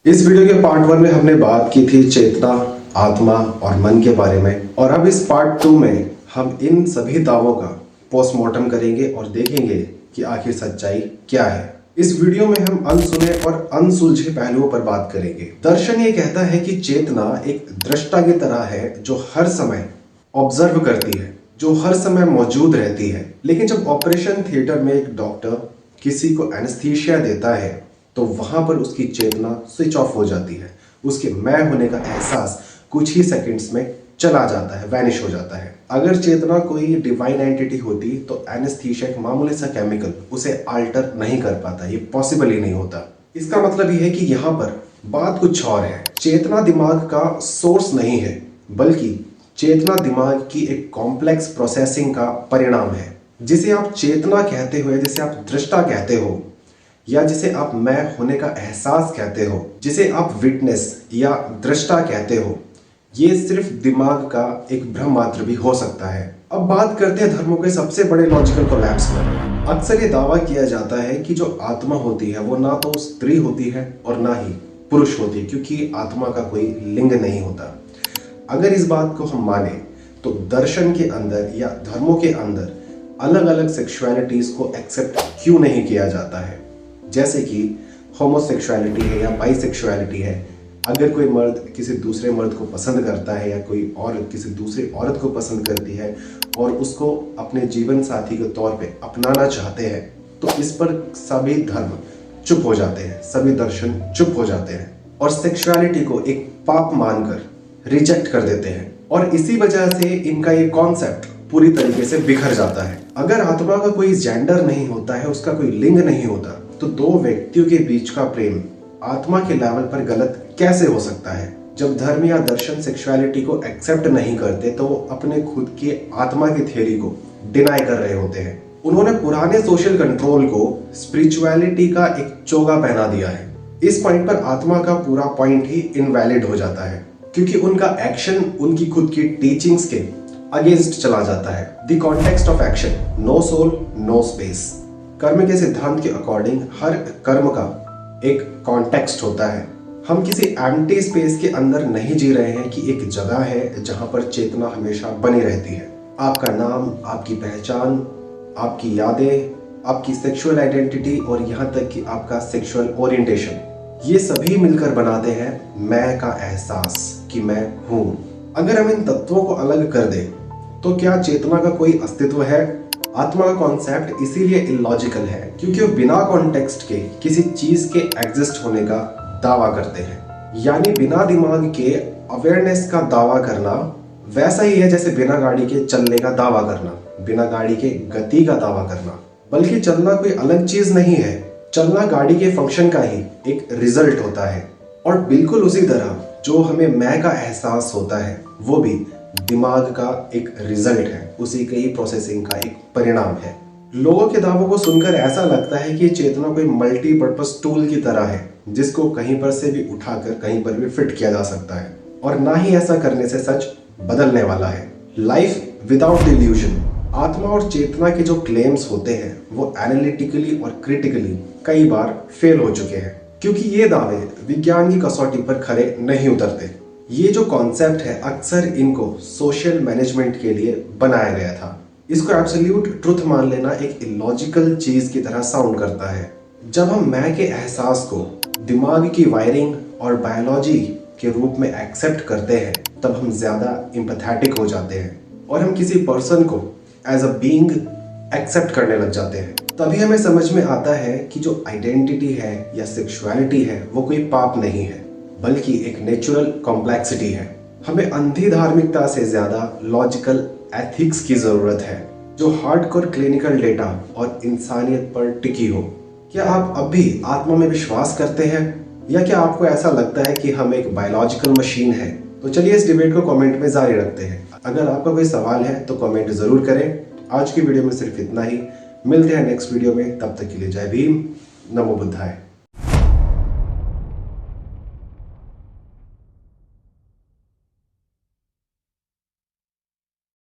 इस वीडियो के पार्ट 1 में हमने बात की थी चेतना, आत्मा और मन के बारे में, और अब इस पार्ट 2 में हम इन सभी दावों का पोस्टमार्टम करेंगे और देखेंगे कि आखिर सच्चाई क्या है। इस वीडियो में हम अनसुने और अनसुलझे पहलुओं पर बात करेंगे। दर्शन ये कहता है कि चेतना एक दृष्टा की तरह है जो हर समय ऑब्जर्व करती है, जो हर समय मौजूद रहती है। लेकिन जब ऑपरेशन थिएटर में एक डॉक्टर किसी को एनेस्थीसिया देता है तो वहां पर उसकी चेतना स्विच ऑफ हो जाती है। उसके मैं होने का एहसास कुछ ही सेकंड्स में चला जाता है, वैनिश हो जाता है। अगर चेतना कोई डिवाइन एंटिटी होती तो एनेस्थीसिया एक मामूली सा केमिकल उसे अल्टर नहीं कर पाता, ये पॉसिबल ही नहीं होता। इसका मतलब ये है कि यहाँ पर बात कुछ और है। चेतना दिमाग का सोर्स नहीं है, बल्कि चेतना दिमाग की एक कॉम्प्लेक्स प्रोसेसिंग का परिणाम है। जिसे आप चेतना कहते हो, जिसे आप दृष्टा कहते हो, या जिसे आप मैं होने का एहसास कहते हो, जिसे आप विटनेस या दृष्टा कहते हो, ये सिर्फ दिमाग का एक भ्रम मात्र भी हो सकता है। अब बात करते हैं धर्मों के सबसे बड़े लॉजिकल कोलैप्स पर। अक्सर ये दावा किया जाता है कि जो आत्मा होती है वो ना तो स्त्री होती है और ना ही पुरुष होती है, क्योंकि आत्मा का कोई लिंग नहीं होता। अगर इस बात को हम माने तो दर्शन के अंदर या धर्मों के अंदर अलग अलग सेक्सुअलिटीज को एक्सेप्ट क्यों नहीं किया जाता है? जैसे कि होमोसेक्सुअलिटी है या बाइसेक्सुअलिटी है। अगर कोई मर्द किसी दूसरे मर्द को पसंद करता है या कोई औरत किसी दूसरी औरत को पसंद करती है और उसको अपने जीवन साथी के तौर पे अपनाना चाहते हैं, तो इस पर सभी धर्म चुप हो जाते हैं, सभी दर्शन चुप हो जाते हैं और सेक्सुअलिटी को एक पाप मानकर रिजेक्ट कर देते हैं। और इसी वजह से इनका ये कॉन्सेप्ट पूरी तरीके से बिखर जाता है। अगर आत्मा का कोई जेंडर नहीं होता है, उसका कोई लिंग नहीं होता, तो दो व्यक्तियों के बीच का प्रेम आत्मा के लेवल पर गलत कैसे हो सकता है? जब धर्म या दर्शन सेक्सुअलिटी को एक्सेप्ट नहीं करते तो वो अपने खुद की आत्मा की थ्योरी को डिनाई कर रहे होते हैं। उन्होंने पुराने सोशल कंट्रोल को स्पिरिचुअलिटी का एक चोगा पहना दिया है। इस पॉइंट पर आत्मा का पूरा पॉइंट ही इनवैलिड हो जाता है, क्योंकि उनका एक्शन उनकी खुद की टीचिंग्स के अगेंस्ट चला जाता है। The context of action, no soul no space. कर्म के सिद्धांत के अकॉर्डिंग हर कर्म का एक कॉन्टेक्स्ट होता है। हम किसी एम्प्टी स्पेस के अंदर नहीं जी रहे हैं कि एक जगह है जहां पर चेतना हमेशा बनी रहती है। आपका नाम, आपकी पहचान, आपकी यादें, आपकी सेक्सुअल आइडेंटिटी और यहाँ तक कि आपका सेक्सुअल ओरिएंटेशन, ये सभी मिलकर बनाते हैं मैं का एहसास कि मैं हूं। अगर हम इन तत्वों को अलग कर दें तो क्या चेतना का कोई अस्तित्व है? आत्मा का कॉन्सेप्ट इसीलिए इलॉजिकल है क्योंकि वो बिना कॉन्टेक्स्ट के किसी चीज के एग्जिस्ट होने का दावा करते हैं। यानी बिना दिमाग के अवेयरनेस का दावा करना वैसा ही है जैसे बिना गाड़ी के चलने का दावा करना, बिना गाड़ी के गति का दावा करना। बल्कि चलना कोई अलग चीज नहीं है, चलना गाड़ी के फंक्शन का ही एक रिजल्ट होता है। और बिल्कुल उसी तरह जो हमें मैं का एहसास होता है वो भी दिमाग का एक रिजल्ट है, उसी के ही प्रोसेसिंग का एक परिणाम है। लोगों के दावों को सुनकर ऐसा लगता है कि चेतना कोई मल्टीपर्पज टूल की तरह है जिसको कहीं पर से भी उठाकर कहीं पर भी फिट किया जा सकता है, और ना ही ऐसा करने से सच बदलने वाला है। Life without illusion. आत्मा और चेतना के जो क्लेम्स होते हैं वो एनालिटिकली और क्रिटिकली कई बार फेल हो चुके हैं, क्योंकि ये दावे विज्ञान की कसौटी पर खरे नहीं उतरते। ये जो कॉन्सेप्ट है अक्सर इनको सोशल मैनेजमेंट के लिए बनाया गया था। इसको एब्सोल्यूट ट्रुथ मान लेना एक इलॉजिकल चीज की तरह साउंड करता है। जब हम मैं के एहसास को दिमाग की वायरिंग और बायोलॉजी के रूप में एक्सेप्ट करते हैं तब हम ज्यादा एम्पैथेटिक हो जाते हैं और हम किसी पर्सन को एज अ बीइंग एक्सेप्ट करने लग जाते हैं। तभी हमें समझ में आता है कि जो आइडेंटिटी है या सेक्सुअलिटी है वो कोई पाप नहीं है, बल्कि एक नेचुरल कॉम्प्लेक्सिटी है। हमें अंधी धार्मिकता से ज्यादा लॉजिकल एथिक्स की जरूरत है जो हार्डकोर क्लिनिकल डेटा और इंसानियत पर टिकी हो। क्या आप अब भी आत्मा में विश्वास करते हैं, या क्या आपको ऐसा लगता है कि हम एक बायोलॉजिकल मशीन है? तो चलिए इस डिबेट को कमेंट में जारी रखते हैं। अगर आपका कोई सवाल है तो कमेंट जरूर करें। आज की वीडियो में सिर्फ इतना ही। मिलते हैं नेक्स्ट वीडियो में, तब तक के लिए जय भीम, नमो बुद्धाय।